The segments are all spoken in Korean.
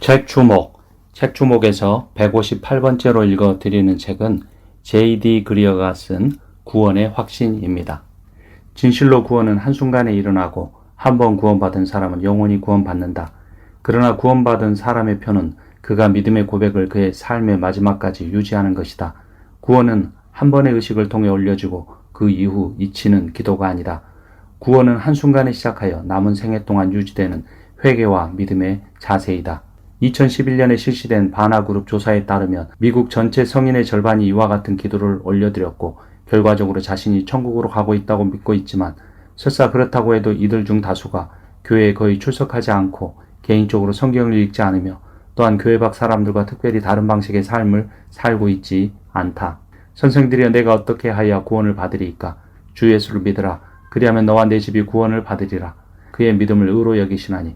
책 주목에서 158번째로 읽어드리는 책은 J.D. 그리어가 쓴 구원의 확신입니다. 진실로 구원은 한순간에 일어나고 한 번 구원받은 사람은 영원히 구원받는다. 그러나 구원받은 사람의 표는 그가 믿음의 고백을 그의 삶의 마지막까지 유지하는 것이다. 구원은 한 번의 의식을 통해 올려지고 그 이후 잊히는 기도가 아니다. 구원은 한순간에 시작하여 남은 생애 동안 유지되는 회개와 믿음의 자세이다. 2011년에 실시된 바나그룹 조사에 따르면 미국 전체 성인의 절반이 이와 같은 기도를 올려드렸고 결과적으로 자신이 천국으로 가고 있다고 믿고 있지만 설사 그렇다고 해도 이들 중 다수가 교회에 거의 출석하지 않고 개인적으로 성경을 읽지 않으며 또한 교회 밖 사람들과 특별히 다른 방식의 삶을 살고 있지 않다. 선생들이여 내가 어떻게 하여야 구원을 받으리이까? 주 예수를 믿으라. 그리하면 너와 내 집이 구원을 받으리라. 그의 믿음을 의로 여기시나니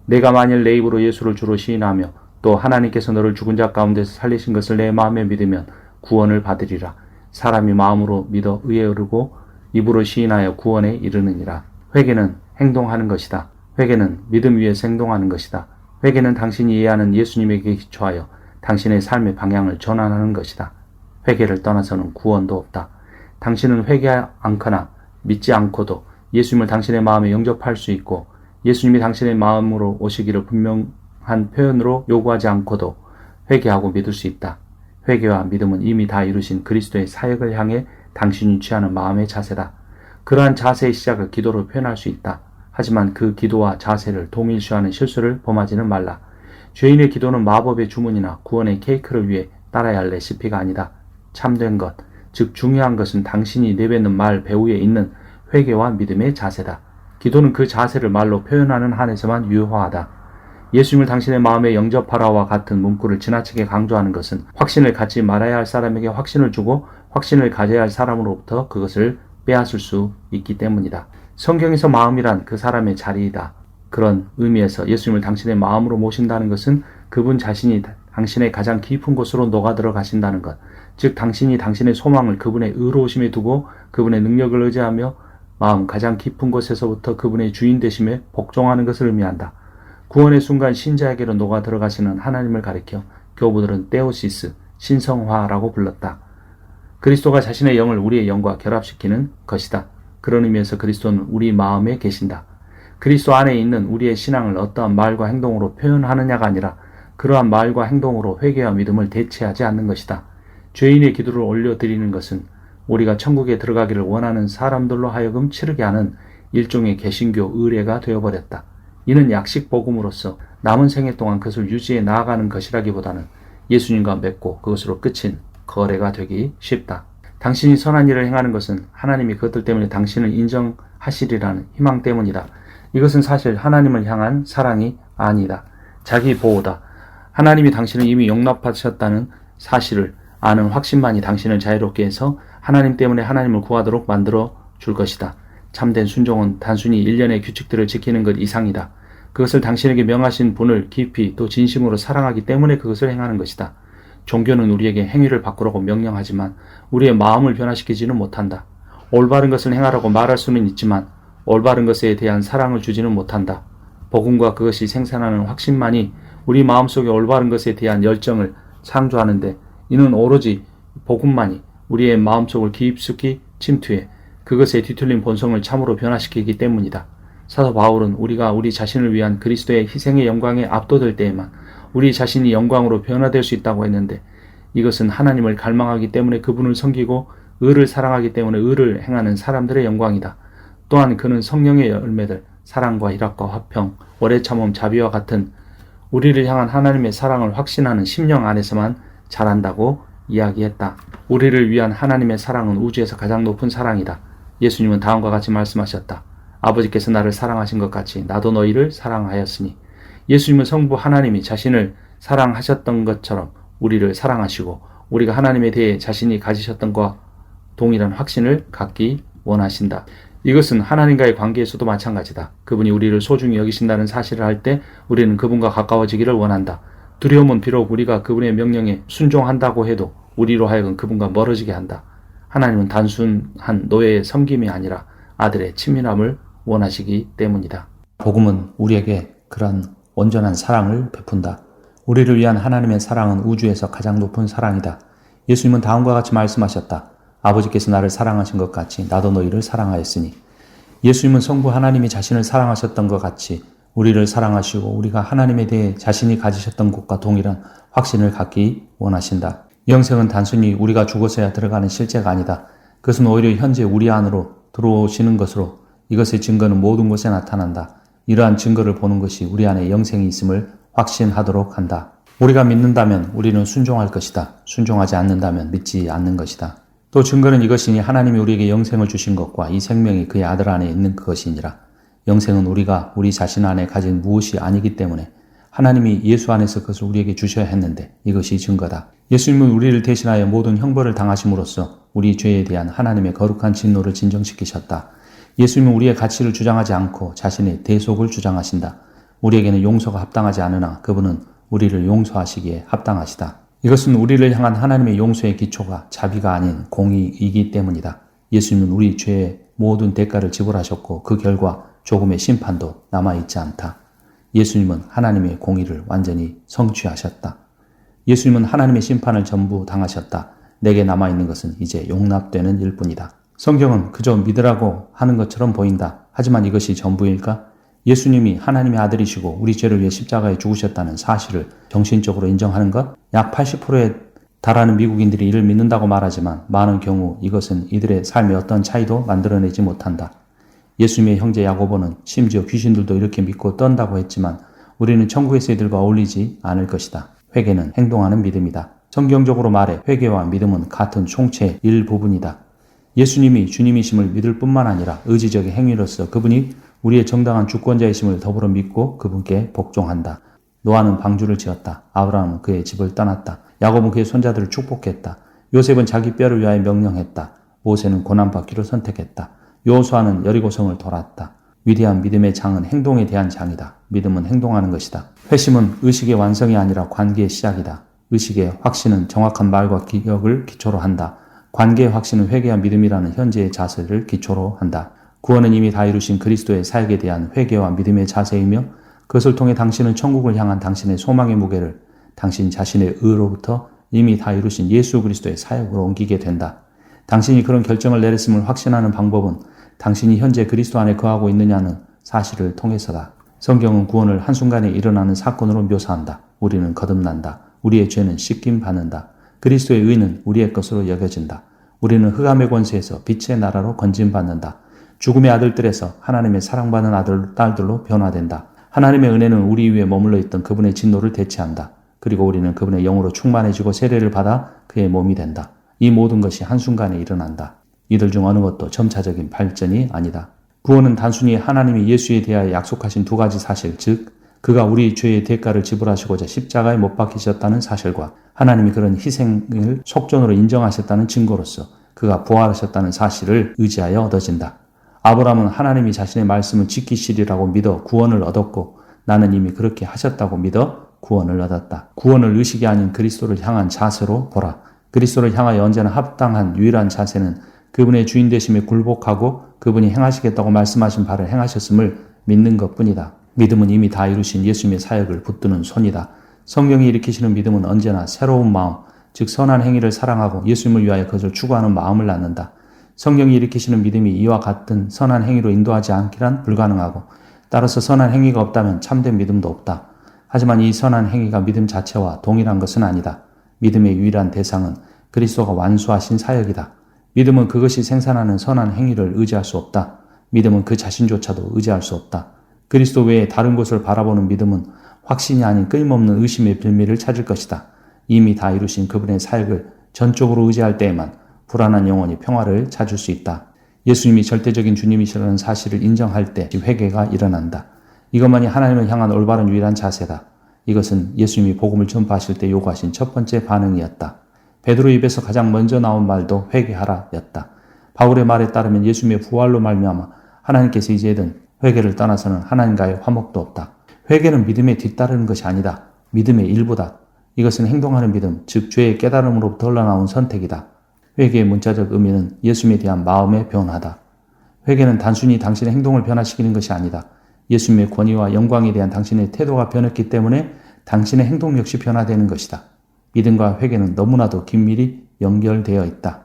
내가 만일 내 입으로 예수를 주로 시인하며 또 하나님께서 너를 죽은 자 가운데서 살리신 것을 내 마음에 믿으면 구원을 받으리라. 사람이 마음으로 믿어 의에 이르고 입으로 시인하여 구원에 이르느니라. 회개는 행동하는 것이다. 회개는 믿음 위에서 행동하는 것이다. 회개는 당신이 이해하는 예수님에게 기초하여 당신의 삶의 방향을 전환하는 것이다. 회개를 떠나서는 구원도 없다. 당신은 회개하지 않거나 믿지 않고도 예수님을 당신의 마음에 영접할 수 있고 예수님이 당신의 마음으로 오시기를 분명한 표현으로 요구하지 않고도 회개하고 믿을 수 있다. 회개와 믿음은 이미 다 이루신 그리스도의 사역을 향해 당신이 취하는 마음의 자세다. 그러한 자세의 시작을 기도로 표현할 수 있다. 하지만 그 기도와 자세를 동일시하는 실수를 범하지는 말라. 죄인의 기도는 마법의 주문이나 구원의 케이크를 위해 따라야 할 레시피가 아니다. 참된 것, 즉 중요한 것은 당신이 내뱉는 말 배후에 있는 회개와 믿음의 자세다. 기도는 그 자세를 말로 표현하는 한에서만 유효하다. 예수님을 당신의 마음에 영접하라와 같은 문구를 지나치게 강조하는 것은 확신을 갖지 말아야 할 사람에게 확신을 주고 확신을 가져야 할 사람으로부터 그것을 빼앗을 수 있기 때문이다. 성경에서 마음이란 그 사람의 자리이다. 그런 의미에서 예수님을 당신의 마음으로 모신다는 것은 그분 자신이 당신의 가장 깊은 곳으로 녹아들어 가신다는 것, 즉 당신이 당신의 소망을 그분의 의로우심에 두고 그분의 능력을 의지하며 마음 가장 깊은 곳에서부터 그분의 주인 되심에 복종하는 것을 의미한다. 구원의 순간 신자에게로 녹아 들어가시는 하나님을 가리켜 교부들은 테오시스, 신성화라고 불렀다. 그리스도가 자신의 영을 우리의 영과 결합시키는 것이다. 그런 의미에서 그리스도는 우리 마음에 계신다. 그리스도 안에 있는 우리의 신앙을 어떠한 말과 행동으로 표현하느냐가 아니라 그러한 말과 행동으로 회개와 믿음을 대체하지 않는 것이다. 죄인의 기도를 올려드리는 것은 우리가 천국에 들어가기를 원하는 사람들로 하여금 치르게 하는 일종의 개신교 의례가 되어버렸다. 이는 약식 복음으로서 남은 생애 동안 그것을 유지해 나아가는 것이라기보다는 예수님과 맺고 그것으로 끝인 거래가 되기 쉽다. 당신이 선한 일을 행하는 것은 하나님이 그것들 때문에 당신을 인정하시리라는 희망 때문이다. 이것은 사실 하나님을 향한 사랑이 아니다. 자기 보호다. 하나님이 당신을 이미 용납하셨다는 사실을 아는 확신만이 당신을 자유롭게 해서 하나님 때문에 하나님을 구하도록 만들어 줄 것이다. 참된 순종은 단순히 일련의 규칙들을 지키는 것 이상이다. 그것을 당신에게 명하신 분을 깊이 또 진심으로 사랑하기 때문에 그것을 행하는 것이다. 종교는 우리에게 행위를 바꾸라고 명령하지만 우리의 마음을 변화시키지는 못한다. 올바른 것을 행하라고 말할 수는 있지만 올바른 것에 대한 사랑을 주지는 못한다. 복음과 그것이 생산하는 확신만이 우리 마음속에 올바른 것에 대한 열정을 창조하는데 이는 오로지 복음만이 우리의 마음속을 깊숙이 침투해 그것의 뒤틀린 본성을 참으로 변화시키기 때문이다. 사도 바울은 우리가 우리 자신을 위한 그리스도의 희생의 영광에 압도될 때에만 우리 자신이 영광으로 변화될 수 있다고 했는데 이것은 하나님을 갈망하기 때문에 그분을 섬기고 의를 사랑하기 때문에 의를 행하는 사람들의 영광이다. 또한 그는 성령의 열매들, 사랑과 희락과 화평, 오래 참음, 자비와 같은 우리를 향한 하나님의 사랑을 확신하는 심령 안에서만 자란다고 이야기했다. 우리를 위한 하나님의 사랑은 우주에서 가장 높은 사랑이다. 예수님은 다음과 같이 말씀하셨다. 아버지께서 나를 사랑하신 것 같이 나도 너희를 사랑하였으니. 예수님은 성부 하나님이 자신을 사랑하셨던 것처럼 우리를 사랑하시고 우리가 하나님에 대해 자신이 가지셨던 것과 동일한 확신을 갖기 원하신다. 이것은 하나님과의 관계에서도 마찬가지다. 그분이 우리를 소중히 여기신다는 사실을 할 때 우리는 그분과 가까워지기를 원한다. 두려움은 비록 우리가 그분의 명령에 순종한다고 해도 우리로 하여금 그분과 멀어지게 한다. 하나님은 단순한 노예의 섬김이 아니라 아들의 친밀함을 원하시기 때문이다. 복음은 우리에게 그런 온전한 사랑을 베푼다. 우리를 위한 하나님의 사랑은 우주에서 가장 높은 사랑이다. 예수님은 다음과 같이 말씀하셨다. 아버지께서 나를 사랑하신 것 같이 나도 너희를 사랑하였으니. 예수님은 성부 하나님이 자신을 사랑하셨던 것 같이 우리를 사랑하시고 우리가 하나님에 대해 자신이 가지셨던 것과 동일한 확신을 갖기 원하신다. 영생은 단순히 우리가 죽어서야 들어가는 실제가 아니다. 그것은 오히려 현재 우리 안으로 들어오시는 것으로 이것의 증거는 모든 곳에 나타난다. 이러한 증거를 보는 것이 우리 안에 영생이 있음을 확신하도록 한다. 우리가 믿는다면 우리는 순종할 것이다. 순종하지 않는다면 믿지 않는 것이다. 또 증거는 이것이니 하나님이 우리에게 영생을 주신 것과 이 생명이 그의 아들 안에 있는 그것이니라. 영생은 우리가 우리 자신 안에 가진 무엇이 아니기 때문에 하나님이 예수 안에서 그것을 우리에게 주셔야 했는데 이것이 증거다. 예수님은 우리를 대신하여 모든 형벌을 당하심으로써 우리 죄에 대한 하나님의 거룩한 진노를 진정시키셨다. 예수님은 우리의 가치를 주장하지 않고 자신의 대속을 주장하신다. 우리에게는 용서가 합당하지 않으나 그분은 우리를 용서하시기에 합당하시다. 이것은 우리를 향한 하나님의 용서의 기초가 자비가 아닌 공의이기 때문이다. 예수님은 우리 죄의 모든 대가를 지불하셨고 그 결과 조금의 심판도 남아있지 않다. 예수님은 하나님의 공의를 완전히 성취하셨다. 예수님은 하나님의 심판을 전부 당하셨다. 내게 남아있는 것은 이제 용납되는 일뿐이다. 성경은 그저 믿으라고 하는 것처럼 보인다. 하지만 이것이 전부일까? 예수님이 하나님의 아들이시고 우리 죄를 위해 십자가에 죽으셨다는 사실을 정신적으로 인정하는 것? 약 80%에 달하는 미국인들이 이를 믿는다고 말하지만 많은 경우 이것은 이들의 삶에 어떤 차이도 만들어내지 못한다. 예수님의 형제 야고보는 심지어 귀신들도 이렇게 믿고 떤다고 했지만 우리는 천국에서 이들과 어울리지 않을 것이다. 회개는 행동하는 믿음이다. 성경적으로 말해 회개와 믿음은 같은 총체의 일부분이다. 예수님이 주님이심을 믿을 뿐만 아니라 의지적인 행위로서 그분이 우리의 정당한 주권자이심을 더불어 믿고 그분께 복종한다. 노아는 방주를 지었다. 아브라함은 그의 집을 떠났다. 야곱은 그의 손자들을 축복했다. 요셉은 자기 뼈를 위하여 명령했다. 모세는 고난받기를 선택했다. 여호수아는 여리고성을 돌았다. 위대한 믿음의 장은 행동에 대한 장이다. 믿음은 행동하는 것이다. 회심은 의식의 완성이 아니라 관계의 시작이다. 의식의 확신은 정확한 말과 기억을 기초로 한다. 관계의 확신은 회개와 믿음이라는 현재의 자세를 기초로 한다. 구원은 이미 다 이루신 그리스도의 사역에 대한 회개와 믿음의 자세이며 그것을 통해 당신은 천국을 향한 당신의 소망의 무게를 당신 자신의 의로부터 이미 다 이루신 예수 그리스도의 사역으로 옮기게 된다. 당신이 그런 결정을 내렸음을 확신하는 방법은 당신이 현재 그리스도 안에 거하고 있느냐는 사실을 통해서다. 성경은 구원을 한순간에 일어나는 사건으로 묘사한다. 우리는 거듭난다. 우리의 죄는 씻김 받는다. 그리스도의 의는 우리의 것으로 여겨진다. 우리는 흑암의 권세에서 빛의 나라로 건진받는다. 죽음의 아들들에서 하나님의 사랑받는 아들, 딸들로 변화된다. 하나님의 은혜는 우리 위에 머물러 있던 그분의 진노를 대체한다. 그리고 우리는 그분의 영으로 충만해지고 세례를 받아 그의 몸이 된다. 이 모든 것이 한순간에 일어난다. 이들 중 어느 것도 점차적인 발전이 아니다. 구원은 단순히 하나님이 예수에 대하여 약속하신 두 가지 사실, 즉 그가 우리 죄의 대가를 지불하시고자 십자가에 못 박히셨다는 사실과 하나님이 그런 희생을 속전으로 인정하셨다는 증거로서 그가 부활하셨다는 사실을 의지하여 얻어진다. 아브라함은 하나님이 자신의 말씀을 지키시리라고 믿어 구원을 얻었고 나는 이미 그렇게 하셨다고 믿어 구원을 얻었다. 구원을 의식이 아닌 그리스도를 향한 자세로 보라. 그리스도를 향하여 언제나 합당한 유일한 자세는 그분의 주인 되심에 굴복하고 그분이 행하시겠다고 말씀하신 바를 행하셨음을 믿는 것뿐이다. 믿음은 이미 다 이루신 예수님의 사역을 붙드는 손이다. 성령이 일으키시는 믿음은 언제나 새로운 마음, 즉 선한 행위를 사랑하고 예수님을 위하여 그것을 추구하는 마음을 낳는다. 성령이 일으키시는 믿음이 이와 같은 선한 행위로 인도하지 않기란 불가능하고 따라서 선한 행위가 없다면 참된 믿음도 없다. 하지만 이 선한 행위가 믿음 자체와 동일한 것은 아니다. 믿음의 유일한 대상은 그리스도가 완수하신 사역이다. 믿음은 그것이 생산하는 선한 행위를 의지할 수 없다. 믿음은 그 자신조차도 의지할 수 없다. 그리스도 외에 다른 곳을 바라보는 믿음은 확신이 아닌 끊임없는 의심의 빌미를 찾을 것이다. 이미 다 이루신 그분의 사역을 전적으로 의지할 때에만 불안한 영혼이 평화를 찾을 수 있다. 예수님이 절대적인 주님이시라는 사실을 인정할 때 회개가 일어난다. 이것만이 하나님을 향한 올바른 유일한 자세다. 이것은 예수님이 복음을 전파하실 때 요구하신 첫 번째 반응이었다. 베드로 입에서 가장 먼저 나온 말도 회개하라 였다. 바울의 말에 따르면 예수님의 부활로 말미암아 하나님께서 이제든 회개를 떠나서는 하나님과의 화목도 없다. 회개는 믿음에 뒤따르는 것이 아니다. 믿음의 일부다. 이것은 행동하는 믿음, 즉 죄의 깨달음으로부터 흘러나온 선택이다. 회개의 문자적 의미는 예수님에 대한 마음의 변화다. 회개는 단순히 당신의 행동을 변화시키는 것이 아니다. 예수님의 권위와 영광에 대한 당신의 태도가 변했기 때문에 당신의 행동 역시 변화되는 것이다. 믿음과 회개는 너무나도 긴밀히 연결되어 있다.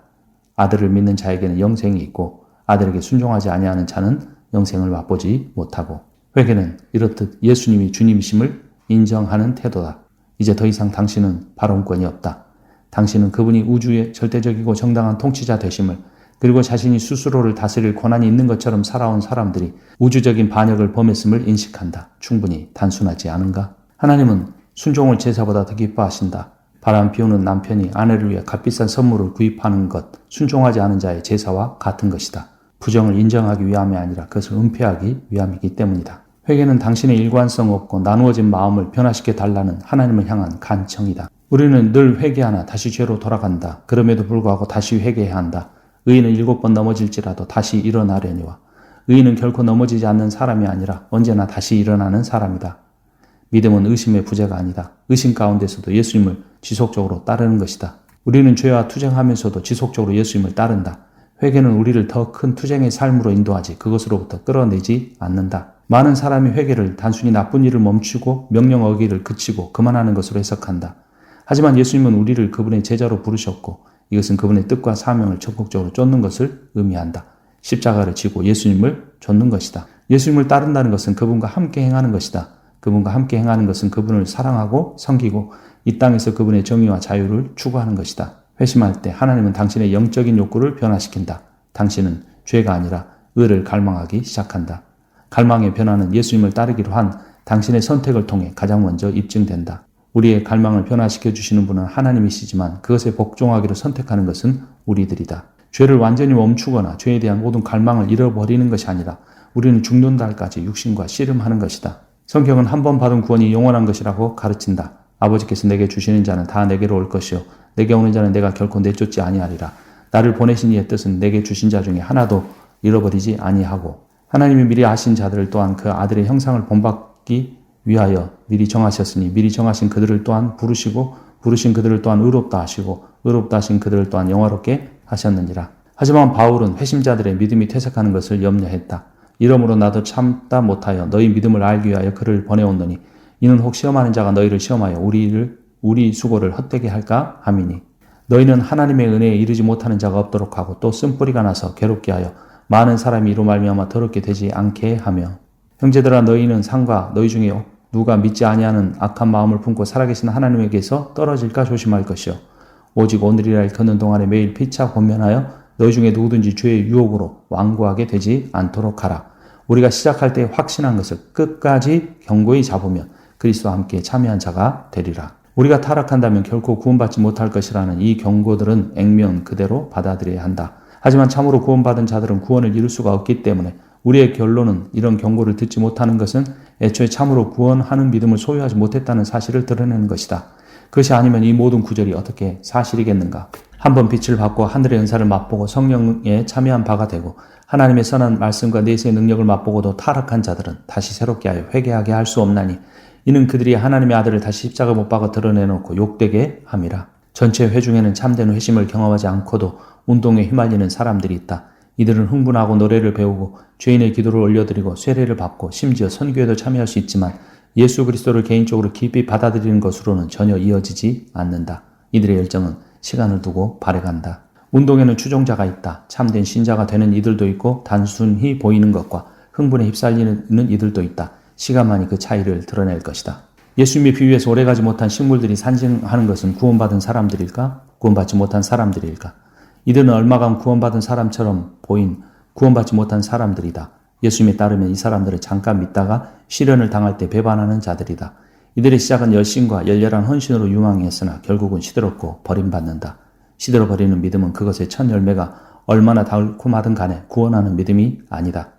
아들을 믿는 자에게는 영생이 있고 아들에게 순종하지 아니하는 자는 영생을 맛보지 못하고, 회개는 이렇듯 예수님이 주님이심을 인정하는 태도다. 이제 더 이상 당신은 발언권이 없다. 당신은 그분이 우주의 절대적이고 정당한 통치자 되심을, 그리고 자신이 스스로를 다스릴 권한이 있는 것처럼 살아온 사람들이 우주적인 반역을 범했음을 인식한다. 충분히 단순하지 않은가? 하나님은 순종을 제사보다 더 기뻐하신다. 바람 피우는 남편이 아내를 위해 값비싼 선물을 구입하는 것, 순종하지 않은 자의 제사와 같은 것이다. 부정을 인정하기 위함이 아니라 그것을 은폐하기 위함이기 때문이다. 회개는 당신의 일관성 없고 나누어진 마음을 변화시켜 달라는 하나님을 향한 간청이다. 우리는 늘 회개하나 다시 죄로 돌아간다. 그럼에도 불구하고 다시 회개해야 한다. 의인은 7번 넘어질지라도 다시 일어나려니와, 의인은 결코 넘어지지 않는 사람이 아니라 언제나 다시 일어나는 사람이다. 믿음은 의심의 부재가 아니다. 의심 가운데서도 예수님을 지속적으로 따르는 것이다. 우리는 죄와 투쟁하면서도 지속적으로 예수님을 따른다. 회개는 우리를 더 큰 투쟁의 삶으로 인도하지 그것으로부터 끌어내지 않는다. 많은 사람이 회개를 단순히 나쁜 일을 멈추고 명령 어기를 그치고 그만하는 것으로 해석한다. 하지만 예수님은 우리를 그분의 제자로 부르셨고 이것은 그분의 뜻과 사명을 적극적으로 쫓는 것을 의미한다. 십자가를 지고 예수님을 쫓는 것이다. 예수님을 따른다는 것은 그분과 함께 행하는 것이다. 그분과 함께 행하는 것은 그분을 사랑하고 섬기고 이 땅에서 그분의 정의와 자유를 추구하는 것이다. 회심할 때 하나님은 당신의 영적인 욕구를 변화시킨다. 당신은 죄가 아니라 의를 갈망하기 시작한다. 갈망의 변화는 예수님을 따르기로 한 당신의 선택을 통해 가장 먼저 입증된다. 우리의 갈망을 변화시켜 주시는 분은 하나님이시지만 그것에 복종하기로 선택하는 것은 우리들이다. 죄를 완전히 멈추거나 죄에 대한 모든 갈망을 잃어버리는 것이 아니라 우리는 죽는 날까지 육신과 씨름하는 것이다. 성경은 한 번 받은 구원이 영원한 것이라고 가르친다. 아버지께서 내게 주시는 자는 다 내게로 올 것이요 내게 오는 자는 내가 결코 내쫓지 아니하리라. 나를 보내신 이의 뜻은 내게 주신 자 중에 하나도 잃어버리지 아니하고, 하나님이 미리 아신 자들을 또한 그 아들의 형상을 본받기 위하여 미리 정하셨으니 미리 정하신 그들을 또한 부르시고 부르신 그들을 또한 의롭다 하시고 의롭다 하신 그들을 또한 영화롭게 하셨느니라. 하지만 바울은 회심자들의 믿음이 퇴색하는 것을 염려했다. 이러므로 나도 참다 못하여 너희 믿음을 알기 위하여 그를 보내온노니 이는 혹 시험하는 자가 너희를 시험하여 우리 수고를 헛되게 할까 함이니, 너희는 하나님의 은혜에 이르지 못하는 자가 없도록 하고 또 쓴뿌리가 나서 괴롭게 하여 많은 사람이 이로 말미암아 더럽게 되지 않게 하며, 형제들아 너희는 상과 너희 중에 누가 믿지 아니하는 악한 마음을 품고 살아계신 하나님에게서 떨어질까 조심할 것이요 오직 오늘이라 걷는 동안에 매일 피차 권면하여 너희 중에 누구든지 죄의 유혹으로 완고하게 되지 않도록 하라. 우리가 시작할 때 확신한 것을 끝까지 견고히 잡으면 그리스도와 함께 참여한 자가 되리라. 우리가 타락한다면 결코 구원받지 못할 것이라는 이 경고들은 액면 그대로 받아들여야 한다. 하지만 참으로 구원받은 자들은 구원을 이룰 수가 없기 때문에 우리의 결론은 이런 경고를 듣지 못하는 것은 애초에 참으로 구원하는 믿음을 소유하지 못했다는 사실을 드러내는 것이다. 그것이 아니면 이 모든 구절이 어떻게 사실이겠는가? 한번 빛을 받고 하늘의 은사를 맛보고 성령에 참여한 바가 되고 하나님의 선한 말씀과 내세의 능력을 맛보고도 타락한 자들은 다시 새롭게 하여 회개하게 할 수 없나니 이는 그들이 하나님의 아들을 다시 십자가 못 박아 드러내놓고 욕되게 함이라. 전체 회중에는 참된 회심을 경험하지 않고도 운동에 휘말리는 사람들이 있다. 이들은 흥분하고 노래를 배우고 죄인의 기도를 올려드리고 쇠례를 받고 심지어 선교에도 참여할 수 있지만 예수 그리스도를 개인적으로 깊이 받아들이는 것으로는 전혀 이어지지 않는다. 이들의 열정은 시간을 두고 발해간다. 운동에는 추종자가 있다. 참된 신자가 되는 이들도 있고 단순히 보이는 것과 흥분에 휩쓸리는 이들도 있다. 시간만이 그 차이를 드러낼 것이다. 예수님의 비유에서 오래가지 못한 식물들이 산증하는 것은 구원받은 사람들일까? 구원받지 못한 사람들일까? 이들은 얼마간 구원받은 사람처럼 보인 구원받지 못한 사람들이다. 예수님에 따르면 이 사람들은 잠깐 믿다가 시련을 당할 때 배반하는 자들이다. 이들의 시작은 열심과 열렬한 헌신으로 유망했으나 결국은 시들었고 버림받는다. 시들어 버리는 믿음은 그것의 첫 열매가 얼마나 달콤하든 간에 구원하는 믿음이 아니다.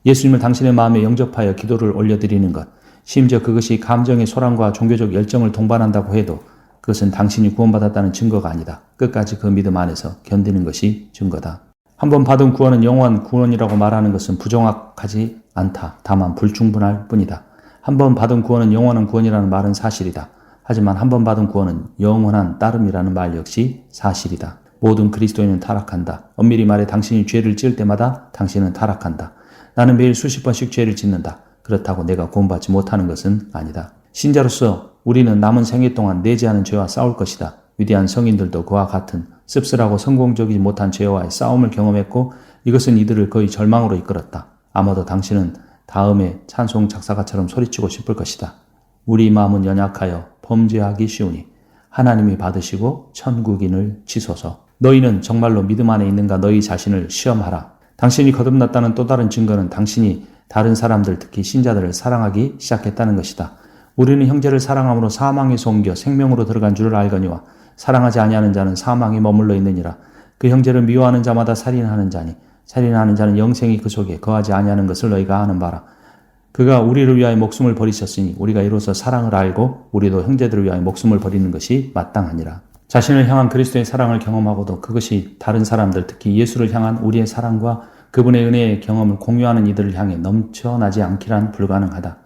예수님을 당신의 마음에 영접하여 기도를 올려드리는 것, 심지어 그것이 감정의 소란과 종교적 열정을 동반한다고 해도 그것은 당신이 구원받았다는 증거가 아니다. 끝까지 그 믿음 안에서 견디는 것이 증거다. 한번 받은 구원은 영원한 구원이라고 말하는 것은 부정확하지 않다. 다만 불충분할 뿐이다. 한번 받은 구원은 영원한 구원이라는 말은 사실이다. 하지만 한번 받은 구원은 영원한 따름이라는 말 역시 사실이다. 모든 그리스도인은 타락한다. 엄밀히 말해 당신이 죄를 지을 때마다 당신은 타락한다. 나는 매일 수십 번씩 죄를 짓는다. 그렇다고 내가 구원받지 못하는 것은 아니다. 신자로서 우리는 남은 생애 동안 내지 않은 죄와 싸울 것이다. 위대한 성인들도 그와 같은 씁쓸하고 성공적이지 못한 죄와의 싸움을 경험했고 이것은 이들을 거의 절망으로 이끌었다. 아마도 당신은 다음에 찬송 작사가처럼 소리치고 싶을 것이다. 우리 마음은 연약하여 범죄하기 쉬우니 하나님이 받으시고 천국인을 치소서. 너희는 정말로 믿음 안에 있는가 너희 자신을 시험하라. 당신이 거듭났다는 또 다른 증거는 당신이 다른 사람들 특히 신자들을 사랑하기 시작했다는 것이다. 우리는 형제를 사랑함으로 사망에서 옮겨 생명으로 들어간 줄을 알거니와 사랑하지 아니하는 자는 사망에 머물러 있느니라. 그 형제를 미워하는 자마다 살인하는 자니 살인하는 자는 영생이 그 속에 거하지 아니하는 것을 너희가 아는 바라. 그가 우리를 위하여 목숨을 버리셨으니 우리가 이로써 사랑을 알고 우리도 형제들을 위하여 목숨을 버리는 것이 마땅하니라. 자신을 향한 그리스도의 사랑을 경험하고도 그것이 다른 사람들 특히 예수를 향한 우리의 사랑과 그분의 은혜의 경험을 공유하는 이들을 향해 넘쳐나지 않기란 불가능하다.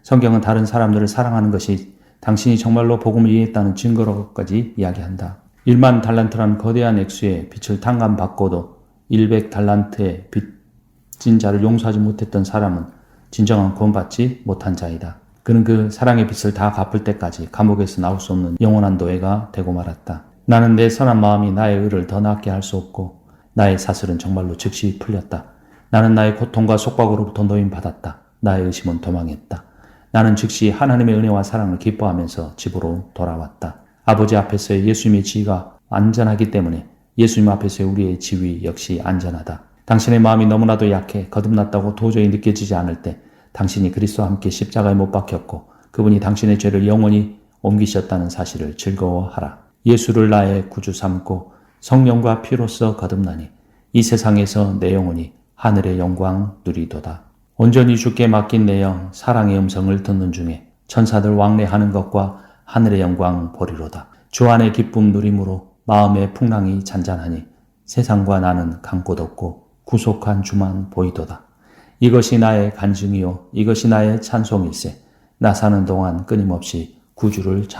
성경은 다른 사람들을 사랑하는 것이 당신이 정말로 복음을 이해했다는 증거로까지 이야기한다. 1만 달란트라는 거대한 액수의 빚을 탕감받고도 100달란트의 빚진 자를 용서하지 못했던 사람은 진정한 구원받지 못한 자이다. 그는 그 사랑의 빚을 다 갚을 때까지 감옥에서 나올 수 없는 영원한 노예가 되고 말았다. 나는 내 선한 마음이 나의 의를 더 낫게 할 수 없고 나의 사슬은 정말로 즉시 풀렸다. 나는 나의 고통과 속박으로부터 노임받았다. 나의 의심은 도망했다. 나는 즉시 하나님의 은혜와 사랑을 기뻐하면서 집으로 돌아왔다. 아버지 앞에서의 예수님의 지위가 안전하기 때문에 예수님 앞에서의 우리의 지위 역시 안전하다. 당신의 마음이 너무나도 약해 거듭났다고 도저히 느껴지지 않을 때 당신이 그리스도와 함께 십자가에 못 박혔고 그분이 당신의 죄를 영원히 옮기셨다는 사실을 즐거워하라. 예수를 나의 구주 삼고 성령과 피로써 거듭나니 이 세상에서 내 영혼이 하늘의 영광 누리도다. 온전히 주께 맡긴 내 영 사랑의 음성을 듣는 중에 천사들 왕래하는 것과 하늘의 영광 보리로다. 주 안의 기쁨 누림으로 마음의 풍랑이 잔잔하니 세상과 나는 간 곳 없고 구속한 주만 보이도다. 이것이 나의 간증이요 이것이 나의 찬송일세. 나 사는 동안 끊임없이 구주를 찬송하리로다.